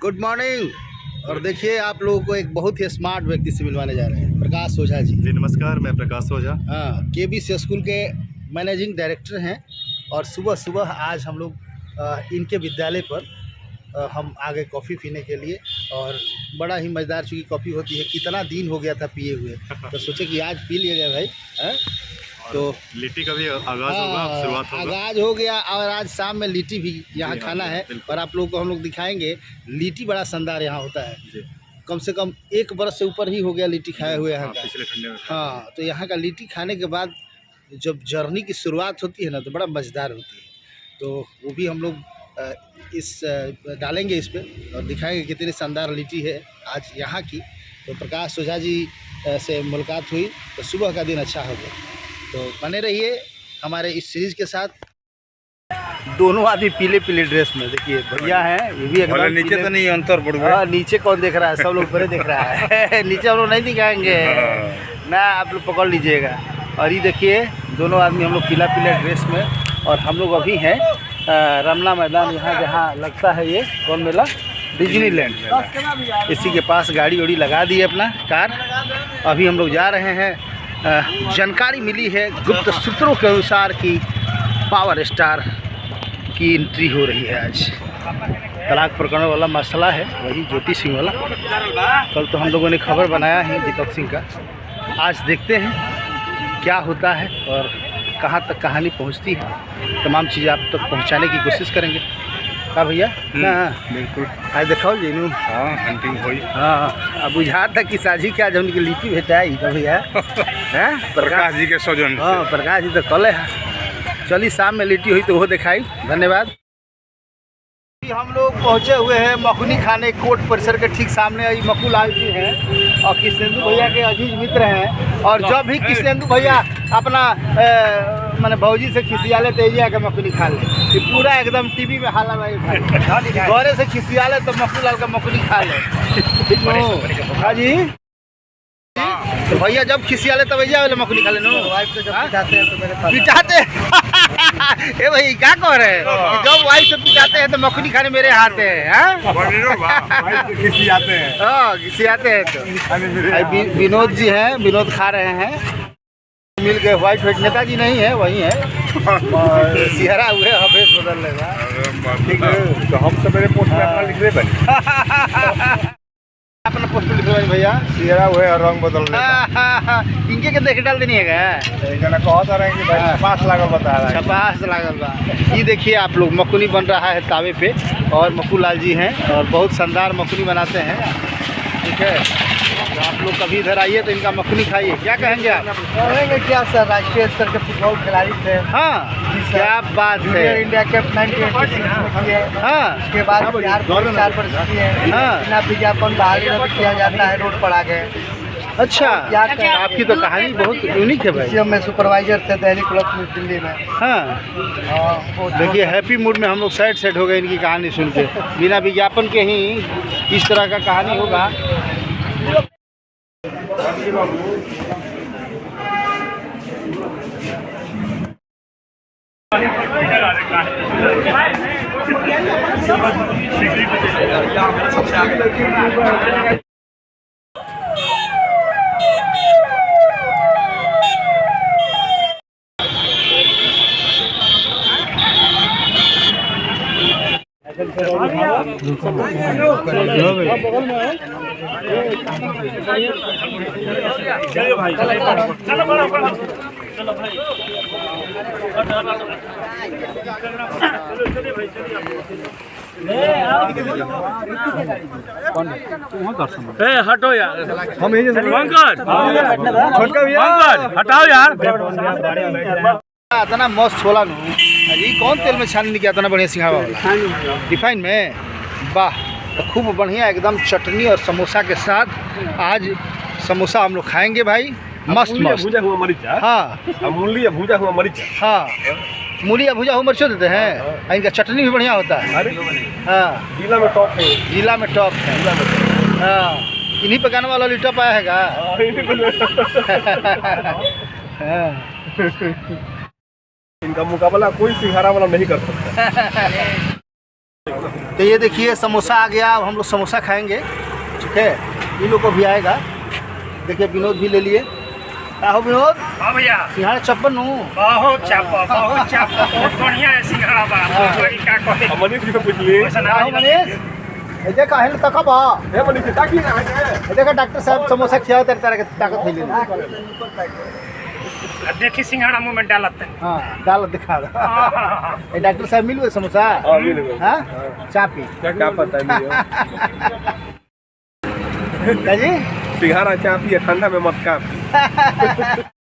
Good morning. और देखिए आप लोगों को एक बहुत ही स्मार्ट व्यक्ति से मिलवाने जा रहे हैं, प्रकाश ओझा जी। जी नमस्कार, मैं प्रकाश ओझा। हाँ, केबीसी स्कूल के मैनेजिंग डायरेक्टर हैं। और सुबह सुबह आज हम लोग इनके विद्यालय पर हम आ गए कॉफ़ी पीने के लिए। और बड़ा ही मज़ेदार चूँकि कॉफ़ी होती है, कितना दिन हो गया था पिए हुए, तो सोचे कि आज पी लिया जाए भाई। है तो लिट्टी का भी आगाज़ होगा, शुरुआत होगा। आगाज़ हो गया और आज शाम में लिट्टी भी यहाँ खाना है। और आप लोगों को हम लोग दिखाएंगे लिट्टी बड़ा शानदार यहाँ होता है जी। कम से कम 1 बरस से ऊपर ही हो गया लिट्टी खाए हुए यहाँ का। पिछले ठंडे में हाँ, तो यहाँ का लिट्टी खाने के बाद जब जर्नी की शुरुआत होती है ना, तो बड़ा मज़ेदार होती है। तो वो भी हम लोग इस डालेंगे इस पर और दिखाएंगे कितनी शानदार लिट्टी है आज यहाँ की। तो प्रकाश ओझा जी से मुलाकात हुई तो सुबह का दिन अच्छा हो गया। तो बने रहिए हमारे इस सीरीज़ के साथ। दोनों आदमी पीले पीले ड्रेस में, देखिए भैया हैं, ये भी एकदम नीचे तो नहीं अंतर बढ़ गया। हाँ, नीचे कौन देख रहा है, सब लोग ऊपर देख रहा है। नीचे हम लोग नहीं दिखाएंगे ना, आप लोग पकड़ लीजिएगा। और ये देखिए दोनों आदमी हम लोग पीला पीला ड्रेस में। और हम लोग अभी हैं रमला मैदान, यहाँ जहाँ लगता है ये कौन मेला, डिज्नीलैंड। इसी के पास गाड़ी वाड़ी लगा दी है अपना कार। अभी हम लोग जा रहे हैं। जानकारी मिली है गुप्त सूत्रों के अनुसार कि पावर स्टार की एंट्री हो रही है आज। तलाक प्रकरण वाला मसला है, वही ज्योति सिंह वाला। कल तो हम लोगों ने खबर बनाया है दीपक सिंह का। आज देखते हैं क्या होता है और कहाँ तक कहानी पहुँचती है। तमाम चीज़ें आप तक पहुँचाने की कोशिश करेंगे। का भैया बिल्कुल आज देखाओ जीनू। हाँ, हंटिंग हुई। हाँ, अब बुझा था कि साझी क्या जब उनकी लिट्टी भेटाई तो भैया हैं प्रकाश जी के सौजन। हाँ, प्रकाश जी तो कल है। चलिए शाम में लिट्टी हुई तो वो दिखाई। धन्यवाद। हम लोग पहुँचे हुए हैं मखनी खाने, कोर्ट परिसर के ठीक सामने ही मकुलाल जी हैं और कृष्णेंदु भैया के अजीज मित्र हैं। और जब भी कृष्णेंदु भैया अपना मैंने भौजी से खिसियाले तो ये आके मखनी खा ले, कि पूरा एकदम टीवी में हाला भाई गौरे से खिसियाले तो मकुलाल का मखनी खा ले। हाँ जी, तो भैया जब खिसियाले तब भैया वाले मखनी खा ले नो। वाइफ से जब पिटाते हैं तो मेरे पास पिटाते ए भाई क्या कह रहे हैं, जब वाइफ से पिटाते हैं तो मखनी खाने मेरे हाथ है। खिसियाते हैं, हाँ खिसियाते हैं। तो विनोद जी हैं, विनोद खा रहे हैं मिल के। वाइफ नेताजी नहीं है, वही है सिहरा हुए हफेस बदल लेगा। ठीक है, तो हम तो मेरे पोस्ट में अपना लिख रहे अपना पोस्ट लिख रहे भैया, सिहरा हुए और रंग बदल रहे। इनके के देख डाल देनी है क्या? कहता रहे कि भाई छपास लागल बता रहा है। छपास लागल बा। ये देखिए आप लोग मखनी बन रहा है तावे पे और मकुलाल जी हैं और बहुत शानदार मखनी बनाते हैं। ठीक है, तो आप लोग कभी इधर आइए तो इनका मखनी खाइए। क्या कहेंगे आप? कहेंगे क्या सर, राष्ट्रीय स्तर के फुटबॉल खिलाड़ी थे। हाँ, क्या बात है। इंडिया कप 1986 में किए। हाँ, उसके बाद बिहार को 4 वर्ष किए। हाँ, बिना विज्ञापन बाहर किया जाता है, रोड पर आ गए। अच्छा, आपकी तो कहानी बहुत यूनिक है भाई। मैं सुपरवाइजर थे दिल्ली क्लब में, दिल्ली में। हाँ, देखिए हैप्पी मूड में हम लोग साइड हो गए इनकी कहानी सुन के। बिना विज्ञापन के ही इस तरह का कहानी होगा। चलो भाई, चलो भाई। हटो यार, हम यही छोटका भैया हटाओ यार। इतना मस्त छोला नू अजी, कौन तेल में छान किया इतना बढ़िया सिंघाड़ा वाला? रिफाइन में। वाह, तो खूब बढ़िया एकदम चटनी और समोसा के साथ आज समोसा हम लोग खाएंगे भाई। मस्त मस्त भुजा हुआ मरीचा। हाँ, मूली भुजा हुआ मरीचा। हाँ, मूली या भुजा हुआ मरीचो देते हैं। इनका चटनी भी बढ़िया होता है। हाँ, जिला में टॉप है। जिला में टॉप है। हाँ, इन्हीं पे गाने वाला लिट्टा पाया है इनका मुकाबला कोई सिंघाड़ा वाला नहीं कर सकता। तो ये देखिए समोसा आ गया, अब हम लोग समोसा खाएंगे, ठीक है। इन लोग को भी आएगा। देखिए विनोद भी ले लिए। क्या हो विनोद? हाँ भैया, सिंघाड़ा चप्पन हूँ। बहुत चापा, बहुत बढ़िया है सिंघाड़ा बा। क्या कहे? मनीष जी से पूछ लिए। मनीष ऐसे काहे ल तक बा हे मनीष जी ताकि ना है। देखा डॉक्टर साहब समोसा खिया तेरे तरह के ताकत है लेना। देखी सिंघाड़ा मुंह में डालते। हाँ डाल दिखा दो। डॉक्टर साहब मिल गए समोसा? हां मिल गए। हाँ चापी क्या पता है मुझे। क्या जी? सिंघाड़ा चापी ठंडा में मत कापी।